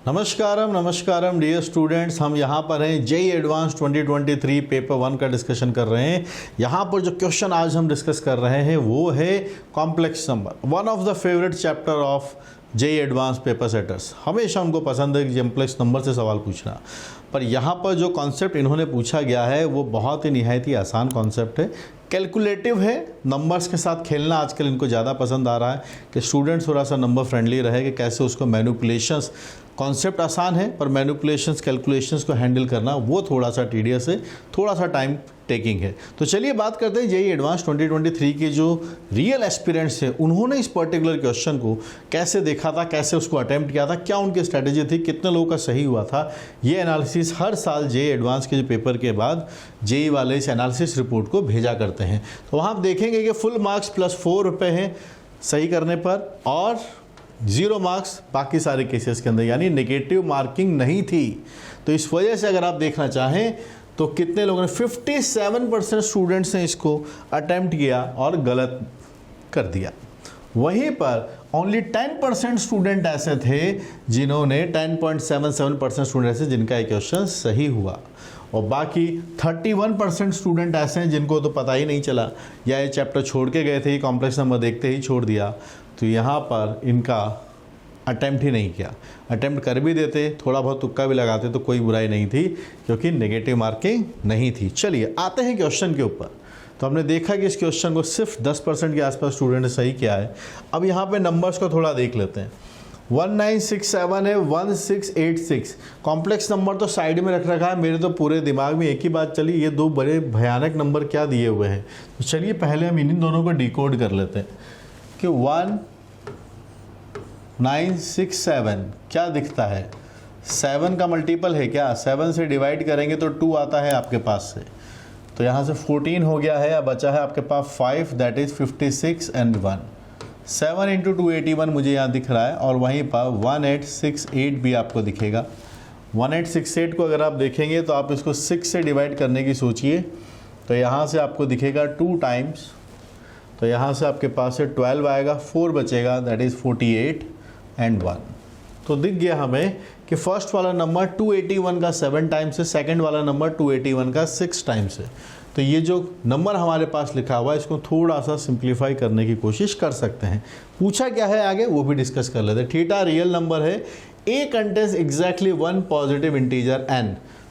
नमस्कारम नमस्कारम dear students, हम यहाँ पर हैं जेईई एडवांस 2023 पेपर 1 का डिस्कशन कर रहे हैं। यहाँ पर जो क्वेश्चन आज हम डिस्कस कर रहे हैं वो है complex number, one of the favourite chapter of JEE advance paper setters. हमेशा उनको पसंद है कि कॉम्प्लेक्स नंबर से सवाल पूछना, पर यहाँ पर जो कॉन्सेप्ट इन्होंने पूछा गया है वो बहुत ही निहायत ही आसान कॉन्सेप्ट है, कैलकुलेटिव है। नंबर्स के साथ खेलना आजकल इनको ज़्यादा पसंद आ रहा है कि स्टूडेंट थोड़ा सा नंबर फ्रेंडली रहे, कि कैसे उसको मैनिपुलेशंस, कॉन्सेप्ट आसान है पर मैनिपुलेशंस कैलकुलेशंस को हैंडल करना वो थोड़ा सा टीडियस है, थोड़ा सा टाइम टेकिंग है। तो चलिए बात करते हैं जेईई एडवांस 2023 के जो रियल एस्पिरेंट्स हैं उन्होंने इस पर्टिकुलर क्वेश्चन को कैसे देखा था, कैसे उसको अटेम्प्ट किया था, क्या उनकी स्ट्रैटेजी थी, कितने लोगों का सही हुआ था। ये एनालिसिस हर साल जेईई एडवांस के पेपर के बाद जेईई वाले इस एनालिसिस रिपोर्ट को भेजा करते हैं। तो वहाँ आप देखेंगे कि फुल मार्क्स +4 रुपये हैं सही करने पर, और 0 मार्क्स बाकी सारे केसेस के अंदर, यानी नेगेटिव मार्किंग नहीं थी। तो इस वजह से अगर आप देखना चाहें तो कितने लोगों ने 57% स्टूडेंट्स ने इसको अटेम्प्ट किया और गलत कर दिया। वहीं पर ओनली 10% स्टूडेंट ऐसे थे जिन्होंने 10.77% स्टूडेंट ऐसे जिनका ये क्वेश्चन सही हुआ, और बाकी 31% स्टूडेंट ऐसे हैं जिनको तो पता ही नहीं चला या ये चैप्टर छोड़ के गए थे, ये कॉम्प्लेक्स नंबर देखते ही छोड़ दिया। तो यहाँ पर इनका अटेम्प्ट ही नहीं किया। अटेम्प्ट कर भी देते, थोड़ा बहुत तुक्का भी लगाते तो कोई बुराई नहीं थी, क्योंकि नेगेटिव मार्किंग नहीं थी। चलिए आते हैं क्वेश्चन के ऊपर। तो हमने देखा कि इस क्वेश्चन को सिर्फ 10% के आसपास स्टूडेंट ने सही किया है। अब यहाँ पे नंबर्स को थोड़ा देख लेते हैं। 1967 है, 1686 कॉम्प्लेक्स नंबर तो साइड में रख रखा है। मेरे तो पूरे दिमाग में एक ही बात चली, ये दो बड़े भयानक नंबर क्या दिए हुए हैं। तो चलिए पहले हम इन दोनों को डिकोड कर लेते हैं कि 1967 क्या दिखता है, 7 का मल्टीपल है क्या, 7 से डिवाइड करेंगे तो 2 आता है आपके पास से, तो यहाँ से 14 हो गया है। अब बचा है आपके पास 5, दैट इज़ 56 एंड 1। 7 × 281 मुझे यहाँ दिख रहा है, और वहीं पर 1868 भी आपको दिखेगा। 1868 को अगर आप देखेंगे तो आप इसको 6 से डिवाइड करने की सोचिए, तो यहाँ से आपको दिखेगा 2 टाइम्स, तो यहाँ से आपके पास से 12 आएगा, 4 बचेगा, दैट इज़ 48 एंड 1। तो दिख गया हमें कि फर्स्ट वाला नंबर 281 का 7 टाइम्स है, सेकंड वाला नंबर 281 का 6 टाइम्स है। तो ये जो नंबर हमारे पास लिखा हुआ है इसको थोड़ा सा सिंप्लीफाई करने की कोशिश कर सकते हैं। पूछा क्या है आगे वो भी डिस्कस कर लेते हैं। थीटा रियल नंबर है, A contains exactly 1 positive integer n,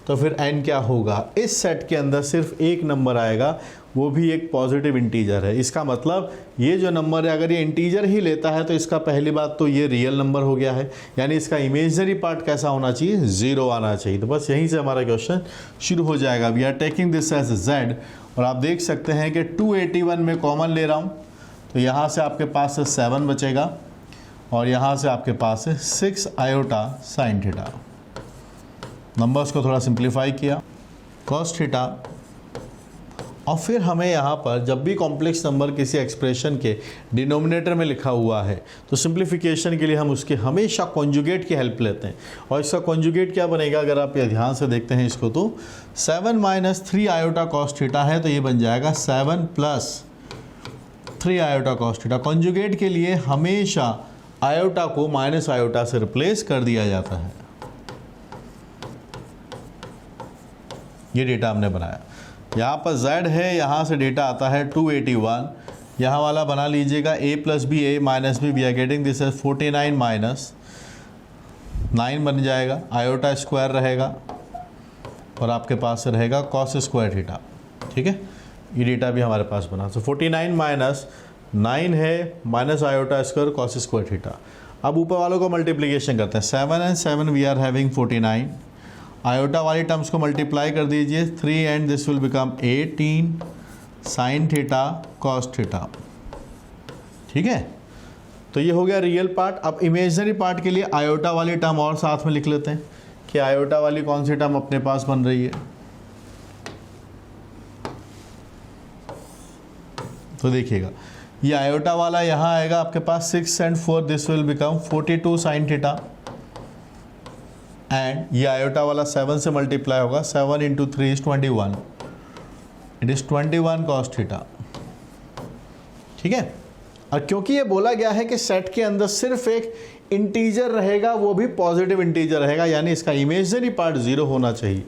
तो फिर n क्या होगा, इस सेट के अंदर सिर्फ एक नंबर आएगा, वो भी एक पॉजिटिव इंटीजर है। इसका मतलब ये जो नंबर है अगर ये इंटीजर ही लेता है तो इसका पहली बात तो ये रियल नंबर हो गया है, यानी इसका इमेजनरी पार्ट कैसा होना चाहिए, 0 आना चाहिए। तो बस यहीं से हमारा क्वेश्चन शुरू हो जाएगा। We are taking this as z, और आप देख सकते हैं कि 281 में कॉमन ले रहा हूँ, तो यहाँ से आपके पास से 7 बचेगा, और यहाँ से आपके पास है 6 आयोटा साइन थीटा। नंबर्स को थोड़ा सिंप्लीफाई किया, कॉस थीटा, और फिर हमें यहाँ पर जब भी कॉम्प्लेक्स नंबर किसी एक्सप्रेशन के डिनोमिनेटर में लिखा हुआ है तो सिंप्लीफिकेशन के लिए हम उसके हमेशा कॉन्जुगेट की हेल्प लेते हैं। और इसका कॉन्जुगेट क्या बनेगा, अगर आप ये ध्यान से देखते हैं इसको, तो 7 - 3 आयोटा कॉस थीटा है, तो ये बन जाएगा 7 + 3 आयोटा कॉस थीटा। कॉन्जुगेट के लिए हमेशा आयोटा को माइनस आयोटा से रिप्लेस कर दिया जाता है। ये डेटा हमने बनाया। यहाँ पर z है, यहाँ से डेटा आता है 281, यहाँ वाला बना लीजिएगा a + b a - b, we are getting this है 49 - 9 बन जाएगा, आयोटा स्क्वायर रहेगा, और आपके पास रहेगा cos स्क्वायर थीटा। ठीक है, ये डेटा भी हमारे पास बना। तो 49 - 9 है, minus iota square cos square theta. अब ऊपर वालों को मल्टीप्लीकेशन करते हैं, 7 and 7 we are having 49, iota वाली टर्म्स को मल्टीप्लाई कर दीजिए, 3 and this will become 18 sine theta cos theta. ठीक है, तो ये हो गया रियल पार्ट। अब इमेजनरी पार्ट के लिए आयोटा वाली टर्म और साथ में लिख लेते हैं कि आयोटा वाली कौन सी टर्म अपने पास बन रही है। तो देखिएगा ये आयोटा वाला यहाँ आएगा आपके पास 6 and 4, this will become 42 sine theta, and ये आयोटा वाला 7 से मल्टीप्लाई होगा, 7 × 3 = 21, इट इज़ 21 cos थीटा। ठीक है, और क्योंकि ये बोला गया है कि सेट के अंदर सिर्फ एक इंटीजर रहेगा वो भी पॉजिटिव इंटीजर रहेगा, यानी इसका इमेजिनरी पार्ट 0 होना चाहिए।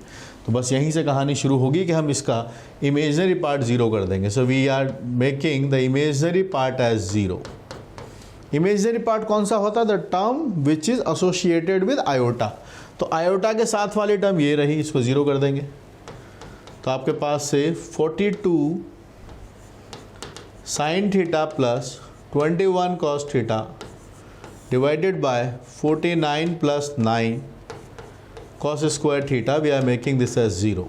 तो बस यहीं से कहानी शुरू होगी कि हम इसका इमेजिनरी पार्ट 0 कर देंगे। So we are making the imaginary part as 0। Imaginary part कौन सा होता है? The term which is associated with iota. तो आयोटा के साथ वाली टर्म ये रही, इसको 0 कर देंगे। तो आपके पास से 42 sine theta plus 21 cos theta divided by 49 plus 9 cos square theta, we are making this as 0।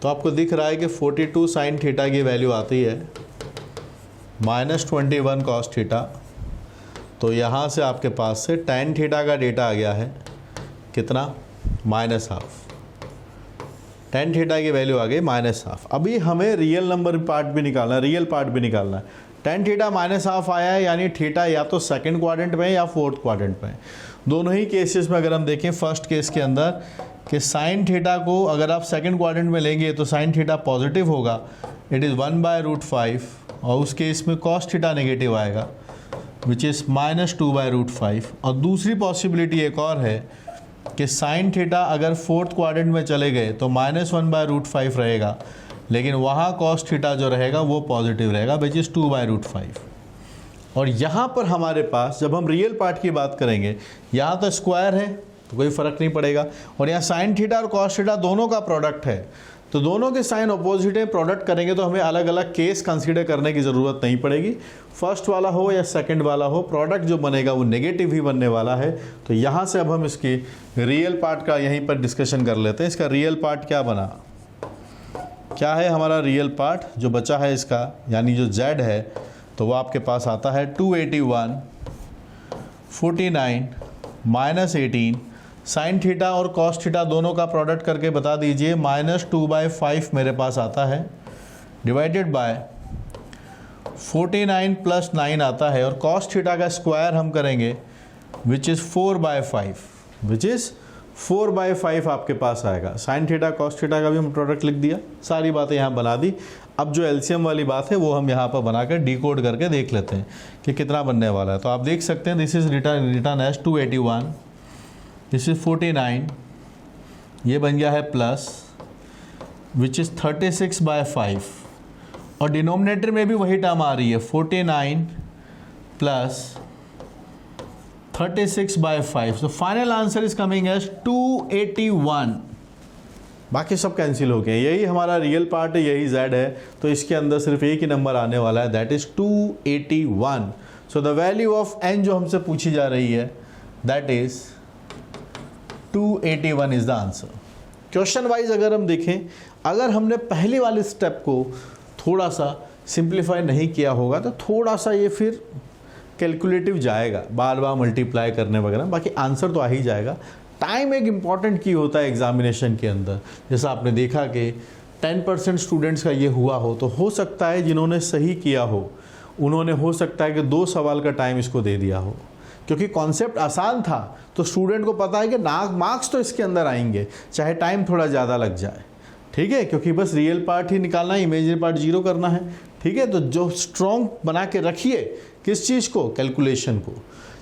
तो आपको दिख रहा है कि 42 साइन थीटा की वैल्यू आती है -21 कॉस थीटा। तो यहाँ से आपके पास से tan थीटा का डेटा आ गया है कितना? -12। tan थीटा की वैल्यू आ गई -12। अभी हमें रियल नंबर पार्ट भी निकालना है, रियल पार्ट भी निकालना है। tan थीटा -12 आया है, यानी थीटा या तो सेकंड क्वाड्रेंट में या फोर्थ क्वाड्रेंट में। दोनों ही केसेस में अगर हम देखें, फर्स्ट केस के अंदर कि साइन थीटा को अगर आप सेकंड क्वाड्रेंट में लेंगे तो साइन थीटा पॉजिटिव होगा, इट इज़ 1/√5, और उस केस में कॉस थीटा नेगेटिव आएगा विच इज़ -2/√5। और दूसरी पॉसिबिलिटी एक और है कि साइन थीटा अगर फोर्थ क्वाड्रेंट में चले गए तो -1/√5 रहेगा, लेकिन वहाँ कॉस थीटा जो रहेगा वो पॉजिटिव रहेगा विच इज़ 2/√5। और यहाँ पर हमारे पास जब हम रियल पार्ट की बात करेंगे, यहाँ तो स्क्वायर है तो कोई फ़र्क नहीं पड़ेगा, और यहाँ साइन थीटा और कॉस थीटा दोनों का प्रोडक्ट है, तो दोनों के साइन अपोजिट है, प्रोडक्ट करेंगे तो हमें अलग अलग केस कंसीडर करने की ज़रूरत नहीं पड़ेगी। फर्स्ट वाला हो या सेकंड वाला हो, प्रोडक्ट जो बनेगा वो नेगेटिव ही बनने वाला है। तो यहाँ से अब हम इसकी रियल पार्ट का यहीं पर डिस्कशन कर लेते हैं। इसका रियल पार्ट क्या बना, क्या है हमारा रियल पार्ट जो बचा है इसका, यानी जो z है, तो वो आपके पास आता है 281 49 -18 साइन थीटा और कॉस थीटा दोनों का प्रोडक्ट करके बता दीजिए, -2/5 मेरे पास आता है, डिवाइडेड बाय 49 प्लस 9 आता है, और कॉस थीटा का स्क्वायर हम करेंगे विच इज़ 4/5, विच इज़ 4/5 आपके पास आएगा। साइन थीटा कॉस थीटा का भी हम प्रोडक्ट लिख दिया, सारी बातें यहाँ बना दी। अब जो एलसीएम वाली बात है वो हम यहाँ पर बनाकर डिकोड करके देख लेते हैं कि कितना बनने वाला है। तो आप देख सकते हैं this is written as 281, this is 49, ये बन गया है प्लस विच इज़ 36/5, और डिनोमिनेटर में भी वही टर्म आ रही है 49 प्लस 36/5। तो final answer is coming as 281। बाकी सब कैंसिल हो गए, यही हमारा रियल पार्ट है, यही z है, तो इसके अंदर सिर्फ एक ही नंबर आने वाला है, that is 281। So the value of n जो हमसे पूछी जा रही है that is 281 is the answer. Question wise अगर हम देखें, अगर हमने पहली वाले स्टेप को थोड़ा सा सिंप्लीफाई नहीं किया होगा तो थोड़ा सा ये फिर कैलकुलेटिव जाएगा, बार बार मल्टीप्लाई करने वगैरह, बाकी आंसर तो आ ही जाएगा। टाइम एक इम्पॉर्टेंट की होता है एग्जामिनेशन के अंदर। जैसा आपने देखा कि 10% स्टूडेंट्स का ये हुआ हो सकता है जिन्होंने सही किया हो उन्होंने हो सकता है कि 2 सवाल का टाइम इसको दे दिया हो, क्योंकि कॉन्सेप्ट आसान था, तो स्टूडेंट को पता है कि मार्क्स तो इसके अंदर आएंगे चाहे टाइम थोड़ा ज़्यादा लग जाए, ठीक है, क्योंकि बस रियल पार्ट ही निकालना है, इमेजिनरी पार्ट 0 करना है, ठीक है। तो जो स्ट्रॉन्ग बना के रखिए किस चीज़ को, कैलकुलेशन को,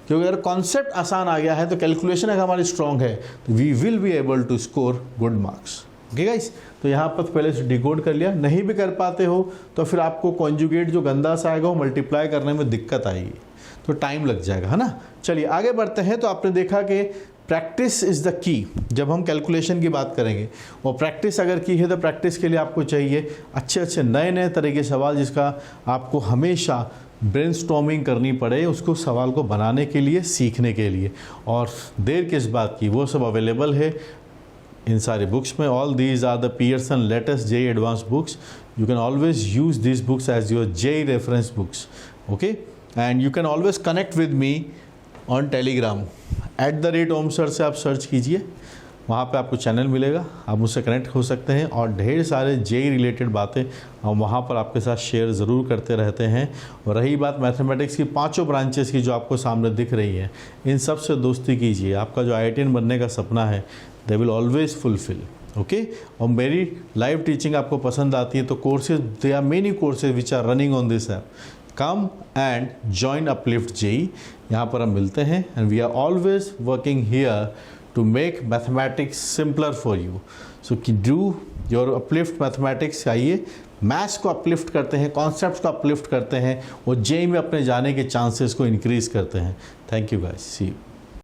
क्योंकि अगर कॉन्सेप्ट आसान आ गया है तो कैलकुलेशन अगर हमारी स्ट्रॉन्ग है तो we will be able to score good marks. Okay guys, तो यहाँ पर पहले से डिकोड कर लिया, नहीं भी कर पाते हो तो फिर आपको कॉन्जुगेट जो गंदा सा आएगा वो मल्टीप्लाई करने में दिक्कत आएगी, तो टाइम लग जाएगा, है ना। चलिए आगे बढ़ते हैं। तो आपने देखा कि प्रैक्टिस इज़ द की, जब हम कैलकुलेशन की बात करेंगे, और प्रैक्टिस अगर की है तो प्रैक्टिस के लिए आपको चाहिए अच्छे नए तरह के सवाल, जिसका आपको हमेशा ब्रेनस्टॉर्मिंग करनी पड़े उसको सवाल को बनाने के लिए, सीखने के लिए। और देर किस बात की, वो सब अवेलेबल है इन सारी बुक्स में। All these are the Pearson latest JEE advance books, you can always use this books as your JEE reference books, okay. And you can always connect with me on Telegram, @OmSir से आप search कीजिए, वहाँ पे आपको channel मिलेगा, आप मुझसे connect हो सकते हैं, और ढेर सारे JEE रिलेटेड बातें हम वहाँ पर आपके साथ शेयर ज़रूर करते रहते हैं। और रही बात मैथमेटिक्स की 5 ब्रांचेस की जो आपको सामने दिख रही हैं, इन सब से दोस्ती कीजिए, आपका जो IITian बनने का सपना है they will always fulfil, okay. और मेरी लाइव टीचिंग आपको पसंद आती है तो courses, they are many courses which are running on this app, come and join uplift JEE, यहाँ पर हम मिलते हैं and we are always working here to make mathematics simpler for you. So कि डू योर अपलिफ्ट मैथमेटिक्स, आइए maths को uplift करते हैं, कॉन्सेप्ट्स को अपलिफ्ट करते हैं, वो जेई में अपने जाने के चांसेस को इंक्रीज़ करते हैं। Thank you guys, see you.